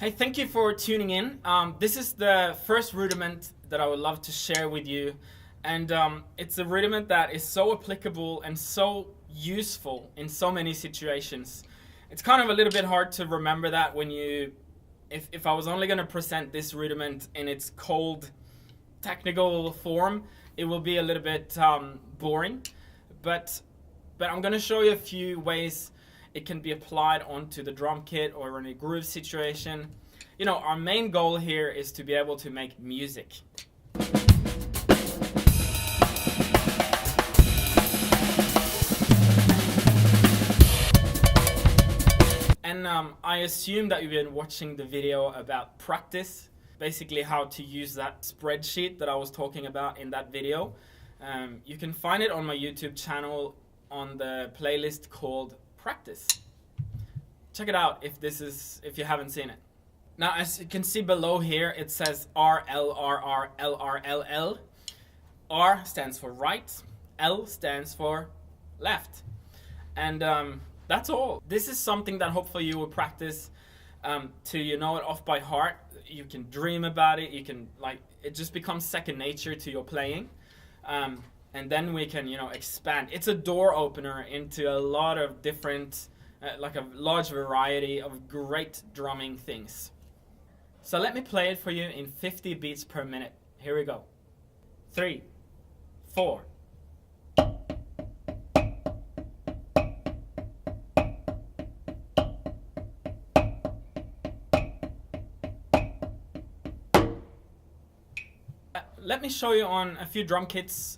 Hey, thank you for tuning in. This is the first rudiment that I would love to share with you. And it's a rudiment that is so applicable and so useful in so many situations. It's kind of a little bit hard to remember that when if I was only going to present this rudiment in its cold technical form, it will be a little bit boring. But I'm going to show you a few ways it can be applied onto the drum kit or in a groove situation. You know, our main goal here is to be able to make music. And I assume that you've been watching the video about practice, basically how to use that spreadsheet that I was talking about in that video. You can find it on my YouTube channel on the playlist called Practice. Check it out if you haven't seen it. Now, as you can see below here, it says R, L, R, R, L, R, L, L. R stands for right, L stands for left. And that's all. This is something that hopefully you will practice till you know it off by heart. You can dream about it. You can, it just becomes second nature to your playing. And then we can, expand. It's a door opener into a lot of different, like a large variety of great drumming things. So let me play it for you in 50 beats per minute. Here we go. 3, 4. Let me show you on a few drum kits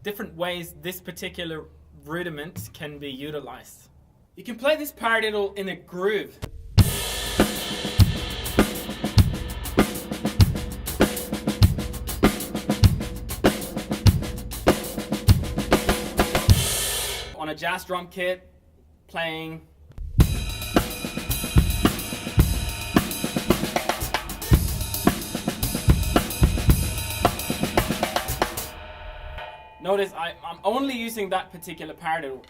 different ways this particular rudiment can be utilized. You can play this paradiddle in a groove. On a jazz drum kit, playing. Notice I'm only using that particular paradiddle.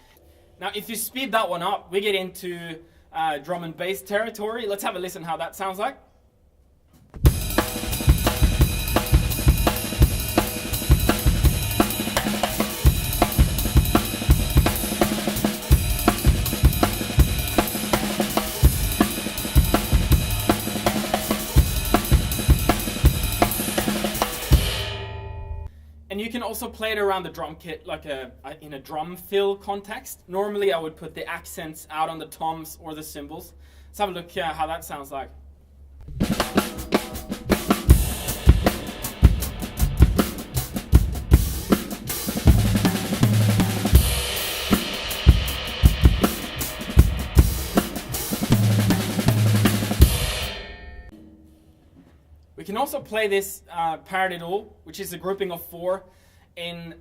Now, if you speed that one up, we get into drum and bass territory. Let's have a listen how that sounds like. And you can also play it around the drum kit like in a drum fill context. Normally I would put the accents out on the toms or the cymbals. Let's have a look how that sounds like. We can also play this paradiddle, which is a grouping of 4, in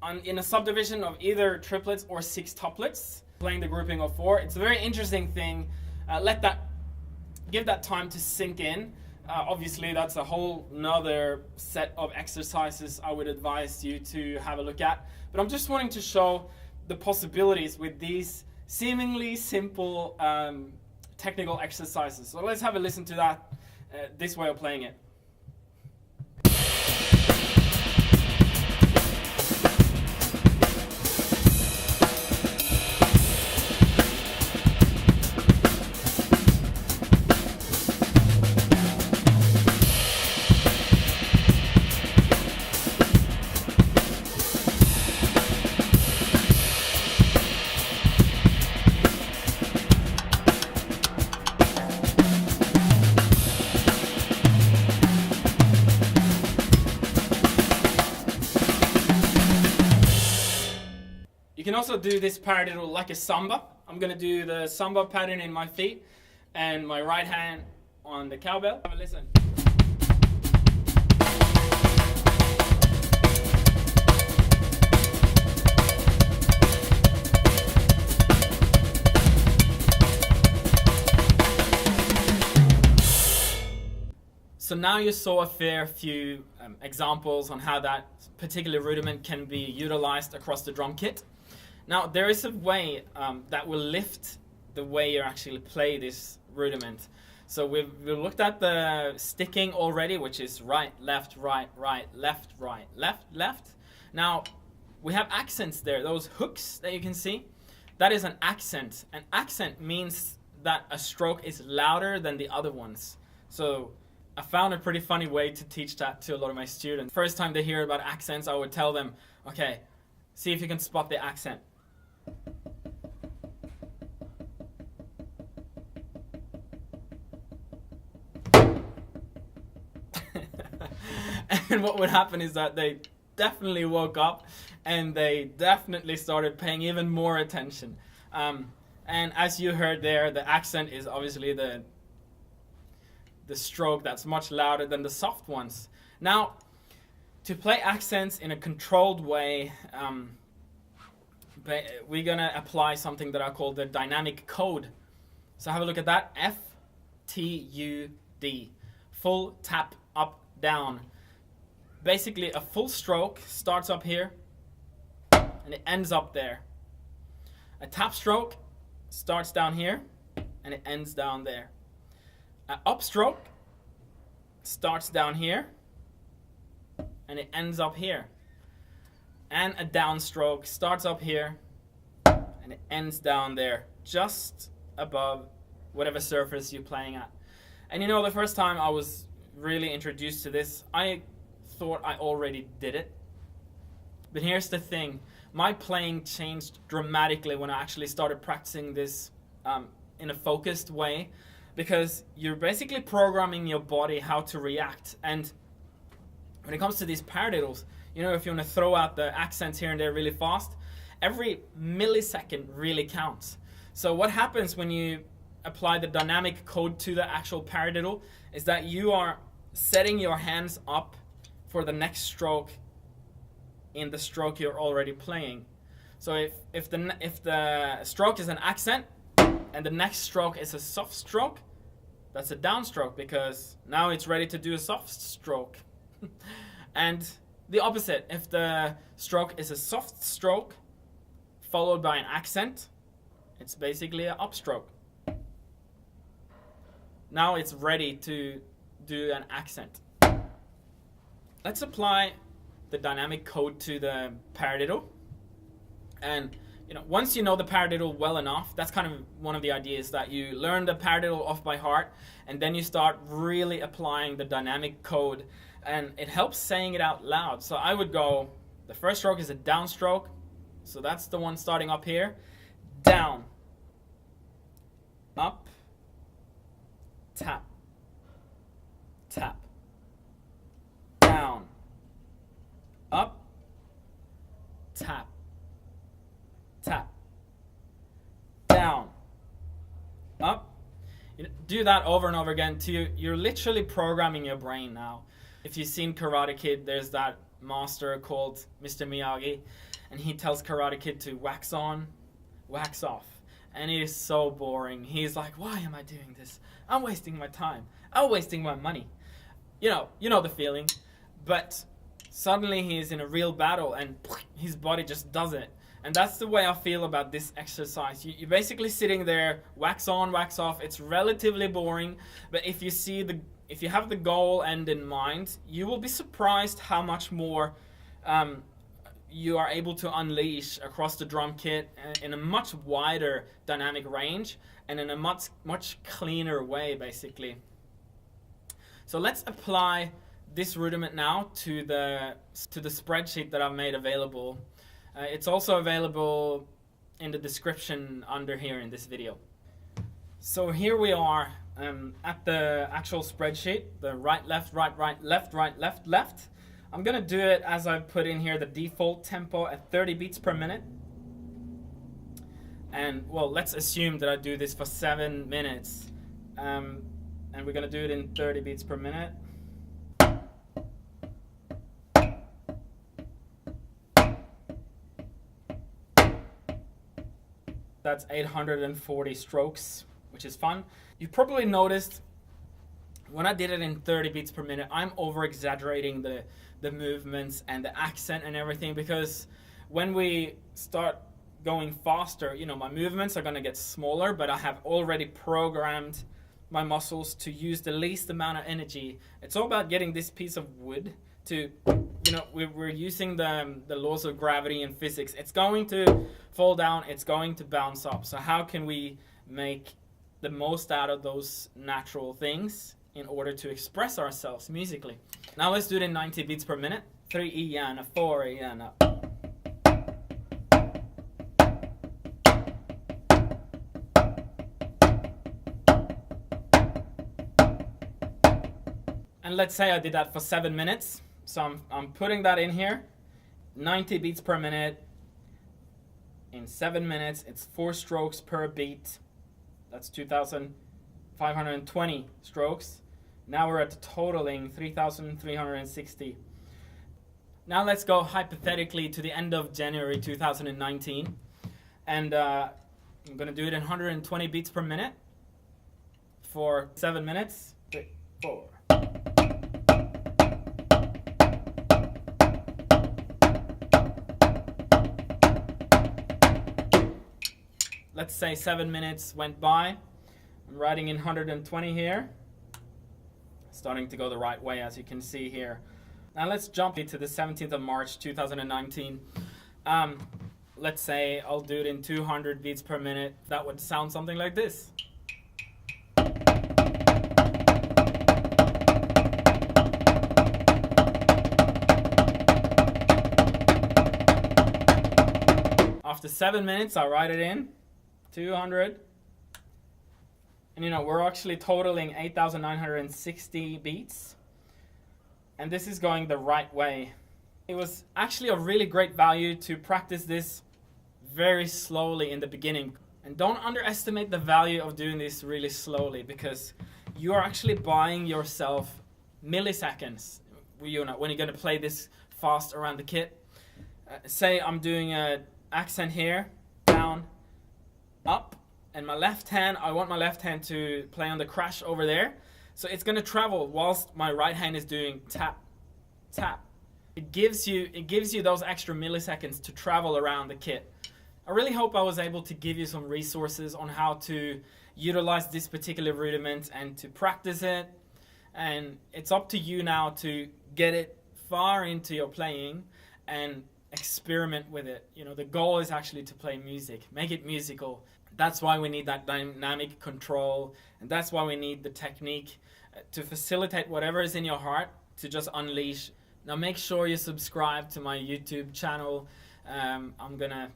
a subdivision of either triplets or 6 tuplets. Playing the grouping of 4, it's a very interesting thing. Give that time to sink in. Obviously, that's a whole nother set of exercises I would advise you to have a look at. But I'm just wanting to show the possibilities with these seemingly simple technical exercises. So let's have a listen to that. This way of playing it. You can also do this paradiddle like a samba. I'm going to do the samba pattern in my feet and my right hand on the cowbell. Have a listen. So now you saw a fair few examples on how that particular rudiment can be utilized across the drum kit. Now, there is a way that will lift the way you actually play this rudiment. So we've looked at the sticking already, which is right, left, left, left. Now, we have accents there. Those hooks that you can see, that is an accent. An accent means that a stroke is louder than the other ones. So I found a pretty funny way to teach that to a lot of my students. First time they hear about accents, I would tell them, okay, see if you can spot the accent. And what would happen is that they definitely woke up and they definitely started paying even more attention. And as you heard there, the accent is obviously the stroke that's much louder than the soft ones. Now, to play accents in a controlled way, we're going to apply something that I call the dynamic code. So have a look at that. F-T-U-D. Full tap, up, down. Basically, a full stroke starts up here and it ends up there. A tap stroke starts down here and it ends down there. An upstroke starts down here and it ends up here. And a downstroke starts up here and it ends down there, just above whatever surface you're playing at. And you know, the first time I was really introduced to this, I thought I already did it. But here's the thing, my playing changed dramatically when I actually started practicing this in a focused way, because you're basically programming your body how to react. And when it comes to these paradiddles, you know, if you want to throw out the accents here and there really fast, every millisecond really counts. So what happens when you apply the dynamic code to the actual paradiddle is that you are setting your hands up for the next stroke in the stroke you're already playing. So if the stroke is an accent and the next stroke is a soft stroke, that's a downstroke, because now it's ready to do a soft stroke. And the opposite, if the stroke is a soft stroke followed by an accent, it's basically an upstroke. Now it's ready to do an accent. Let's apply the dynamic code to the paradiddle. And you know, once you know the paradiddle well enough, that's kind of one of the ideas, that you learn the paradiddle off by heart and then you start really applying the dynamic code, and it helps saying it out loud. So I would go, the first stroke is a downstroke, so that's the one starting up here. Down, up, tap, tap, down, up, tap, tap, down, up. You do that over and over again till you're literally programming your brain now. If you've seen Karate Kid, there's that master called Mr. Miyagi, and he tells Karate Kid to wax on, wax off. And it is so boring. He's like, why am I doing this? I'm wasting my time. I'm wasting my money. You know the feeling. But suddenly he's in a real battle and his body just does it. And that's the way I feel about this exercise. You're basically sitting there, wax on, wax off. It's relatively boring, but if you have the goal end in mind, you will be surprised how much more you are able to unleash across the drum kit in a much wider dynamic range and in a much cleaner way, basically. So let's apply this rudiment now to the spreadsheet that I've made available. It's also available in the description under here in this video. So here we are at the actual spreadsheet, the right, left, left, left. I'm gonna do it as I've put in here the default tempo at 30 beats per minute. And well, let's assume that I do this for 7 minutes. And we're gonna do it in 30 beats per minute. That's 840 strokes, which is fun. You probably noticed when I did it in 30 beats per minute, I'm over-exaggerating the movements and the accent and everything, because when we start going faster, you know, my movements are going to get smaller, but I have already programmed my muscles to use the least amount of energy. It's all about getting this piece of wood to, you know, we're using the laws of gravity and physics. It's going to fall down, it's going to bounce up. So how can we make the most out of those natural things in order to express ourselves musically? Now let's do it in 90 beats per minute. 3 E and a 4 E and a. And let's say I did that for 7 minutes. So I'm putting that in here. 90 beats per minute. In 7 minutes, it's 4 strokes per beat. That's 2,520 strokes. Now we're at totaling 3,360. Now let's go hypothetically to the end of January 2019. And I'm going to do it in 120 beats per minute for 7 minutes. 3, 4. Let's say 7 minutes went by. I'm writing in 120 here. Starting to go the right way, as you can see here. Now let's jump into the 17th of March 2019. Let's say I'll do it in 200 beats per minute. That would sound something like this. After 7 minutes, I write it in 200. And you know, we're actually totaling 8,960 beats. And this is going the right way. It was actually a really great value to practice this very slowly in the beginning. And don't underestimate the value of doing this really slowly, because you are actually buying yourself milliseconds when you're going to play this fast around the kit. Say I'm doing an accent here, down, up, and my left hand, I want my left hand to play on the crash over there. So it's going to travel whilst my right hand is doing tap, tap. It gives you those extra milliseconds to travel around the kit. I really hope I was able to give you some resources on how to utilize this particular rudiment and to practice it. And it's up to you now to get it far into your playing and experiment with it. You know, the goal is actually to play music, make it musical. That's why we need that dynamic control, and that's why we need the technique to facilitate whatever is in your heart to just unleash. Now make sure you subscribe to my YouTube channel. I'm gonna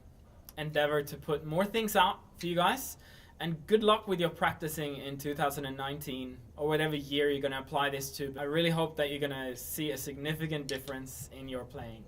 endeavor to put more things out for you guys, and good luck with your practicing in 2019 or whatever year you're gonna apply this to. I really hope that you're gonna see a significant difference in your playing.